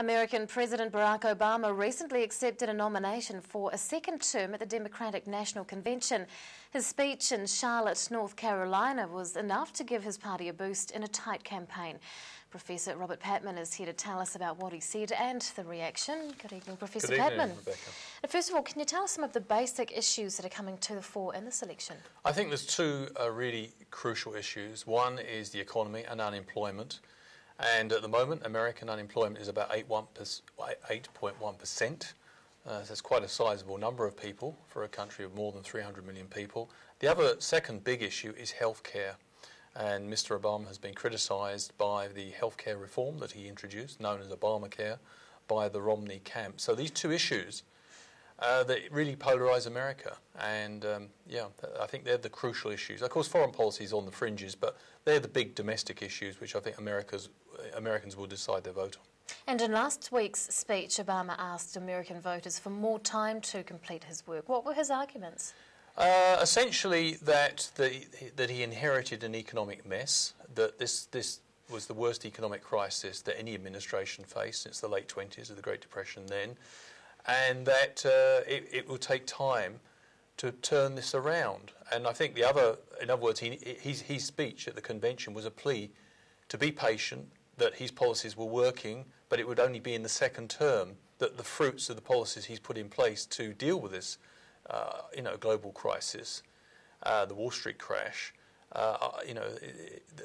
American President Barack Obama recently accepted a nomination for a second term at the Democratic National Convention. His speech in Charlotte, North Carolina was enough to give his party a boost in a tight campaign. Professor Robert Patman is here to tell us about what he said and the reaction. Good evening, Professor Patman. Rebecca. First of all, can you tell us some of the basic issues that are coming to the fore in this election? I think there's two really crucial issues. One is the economy and unemployment. And at the moment, American unemployment is about 8.1%. That's quite a sizable number of people for a country of more than 300 million people. The other second big issue is healthcare. And Mr. Obama has been criticised by the healthcare reform that he introduced, known as Obamacare, by the Romney camp. So these two issues that really polarise America. And I think they're the crucial issues. Of course, foreign policy is on the fringes, but they're the big domestic issues which I think Americans will decide their vote on. And in last week's speech, Obama asked American voters for more time to complete his work. What were his arguments? Essentially that he inherited an economic mess, that this was the worst economic crisis that any administration faced since the late 20s of the Great Depression then, and that it will take time to turn this around. And I think in other words, his speech at the convention was a plea to be patient, that his policies were working, but it would only be in the second term that the fruits of the policies he's put in place to deal with this global crisis, the Wall Street crash,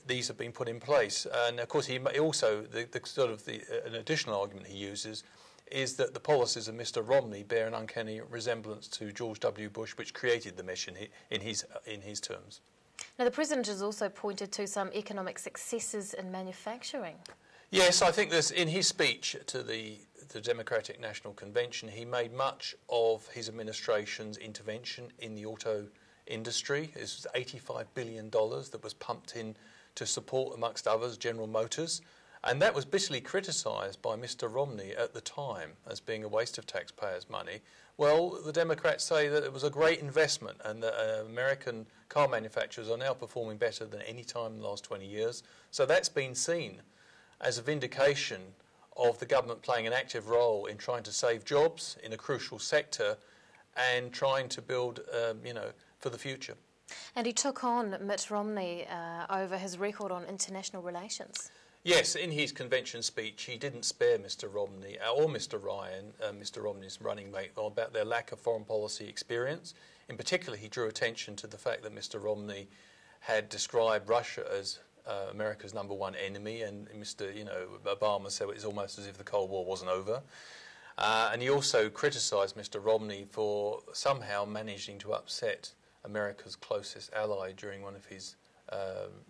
these have been put in place. And of course, he also an additional argument he uses is that the policies of Mr. Romney bear an uncanny resemblance to George W. Bush, which created the mess in his terms. Now, the president has also pointed to some economic successes in manufacturing. Yes, I think in his speech to the Democratic National Convention, he made much of his administration's intervention in the auto industry. It was $85 billion that was pumped in to support, amongst others, General Motors. And that was bitterly criticised by Mr. Romney at the time as being a waste of taxpayers' money. Well, the Democrats say that it was a great investment and that American car manufacturers are now performing better than any time in the last 20 years. So that's been seen as a vindication of the government playing an active role in trying to save jobs in a crucial sector and trying to build, for the future. And he took on Mitt Romney over his record on international relations. Yes, in his convention speech, he didn't spare Mr. Romney or Mr. Ryan, Mr. Romney's running mate, about their lack of foreign policy experience. In particular, he drew attention to the fact that Mr. Romney had described Russia as America's #1 enemy, and Mr. Obama said it's almost as if the Cold War wasn't over. And he also criticised Mr. Romney for somehow managing to upset America's closest ally during one of his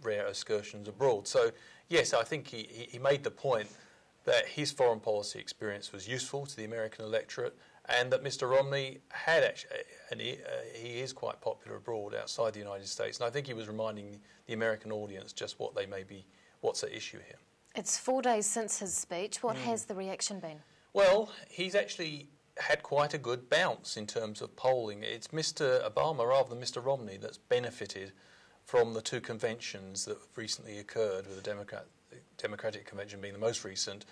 rare excursions abroad. So, yes, I think he made the point that his foreign policy experience was useful to the American electorate, and that Mr. Romney had actually, and he is quite popular abroad outside the United States. And I think he was reminding the American audience just what's at issue here. It's 4 days since his speech. What has the reaction been? Well, he's actually had quite a good bounce in terms of polling. It's Mr. Obama rather than Mr. Romney that's benefited from the two conventions that have recently occurred, with the Democratic Convention being the most recent.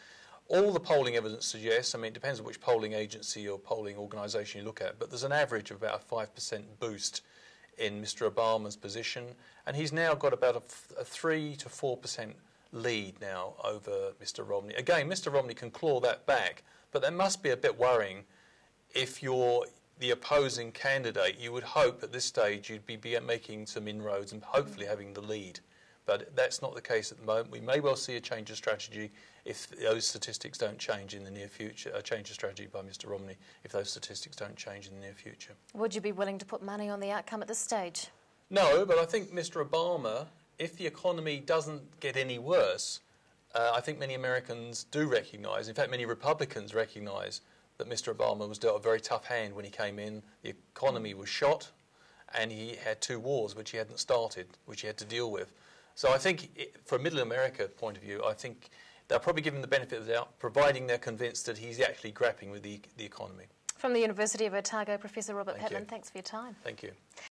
All the polling evidence suggests, it depends on which polling agency or polling organisation you look at, but there's an average of about a 5% boost in Mr. Obama's position, and he's now got about a 3 to 4% lead now over Mr. Romney. Again, Mr. Romney can claw that back, but that must be a bit worrying if you're the opposing candidate. You would hope at this stage you'd be making some inroads and hopefully having the lead. But that's not the case at the moment. We may well see a change of strategy if those statistics don't change in the near future, a change of strategy by Mr. Romney if those statistics don't change in the near future. Would you be willing to put money on the outcome at this stage? No, but I think Mr. Obama, if the economy doesn't get any worse, I think many Americans do recognise, in fact many Republicans recognise, that Mr. Obama was dealt a very tough hand when he came in. The economy was shot, and he had 2 wars which he hadn't started, which he had to deal with. So I think, from a Middle America point of view, I think they'll probably give him the benefit of the doubt, providing they're convinced that he's actually grappling with the economy. From the University of Otago, Professor Robert Patman, thanks for your time. Thank you.